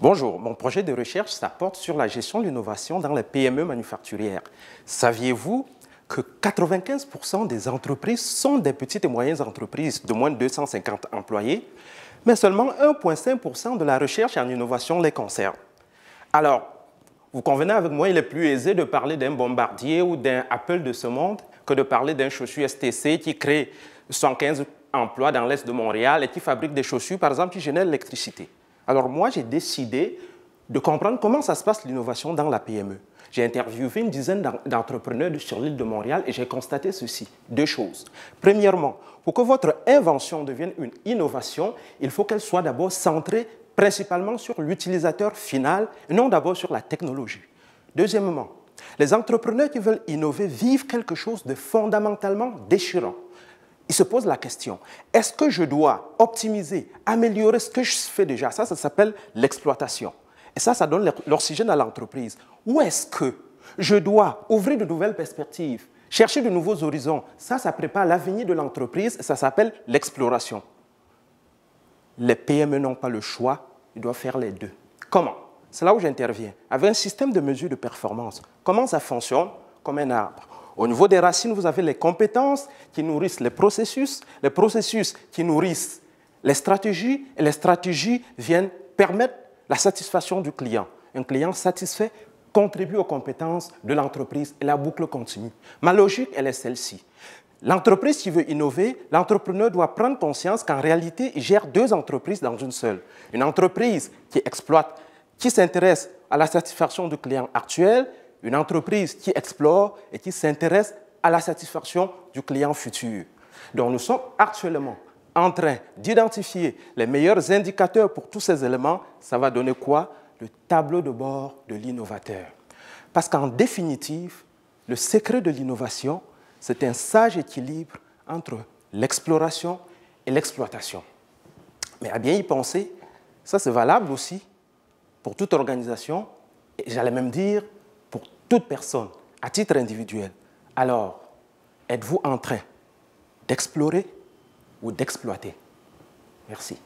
Bonjour, mon projet de recherche, ça porte sur la gestion de l'innovation dans les PME manufacturières. Saviez-vous que 95% des entreprises sont des petites et moyennes entreprises de moins de 250 employés, mais seulement 1,5% de la recherche en innovation les concerne. Alors, vous convenez avec moi, il est plus aisé de parler d'un Bombardier ou d'un Apple de ce monde que de parler d'un chaussure STC qui crée 115 emplois dans l'Est de Montréal et qui fabrique des chaussures, par exemple, qui génèrent l'électricité. Alors moi, j'ai décidé de comprendre comment ça se passe l'innovation dans la PME. J'ai interviewé une dizaine d'entrepreneurs sur l'île de Montréal et j'ai constaté ceci, deux choses. Premièrement, pour que votre invention devienne une innovation, il faut qu'elle soit d'abord centrée principalement sur l'utilisateur final et non d'abord sur la technologie. Deuxièmement, les entrepreneurs qui veulent innover vivent quelque chose de fondamentalement déchirant. Ils se posent la question, est-ce que je dois optimiser, améliorer ce que je fais déjà? Ça s'appelle l'exploitation. Et ça donne l'oxygène à l'entreprise. Ou est-ce que je dois ouvrir de nouvelles perspectives, chercher de nouveaux horizons? Ça prépare l'avenir de l'entreprise et ça s'appelle l'exploration. Les PME n'ont pas le choix, ils doivent faire les deux. Comment? C'est là où j'interviens. Avec un système de mesure de performance, comment ça fonctionne? Comme un arbre. Au niveau des racines, vous avez les compétences qui nourrissent les processus qui nourrissent les stratégies, et les stratégies viennent permettre la satisfaction du client. Un client satisfait contribue aux compétences de l'entreprise et la boucle continue. Ma logique, elle est celle-ci. L'entreprise qui veut innover, l'entrepreneur doit prendre conscience qu'en réalité, il gère deux entreprises dans une seule. Une entreprise qui exploite, qui s'intéresse à la satisfaction du client actuel, une entreprise qui explore et qui s'intéresse à la satisfaction du client futur. Donc nous sommes actuellement en train d'identifier les meilleurs indicateurs pour tous ces éléments. Ça va donner quoi? Le tableau de bord de l'innovateur. Parce qu'en définitive, le secret de l'innovation, c'est un sage équilibre entre l'exploration et l'exploitation. Mais à bien y penser, ça c'est valable aussi pour toute organisation, et j'allais même dire pour toute personne, à titre individuel. Alors, êtes-vous en train d'explorer ou d'exploiter? Merci.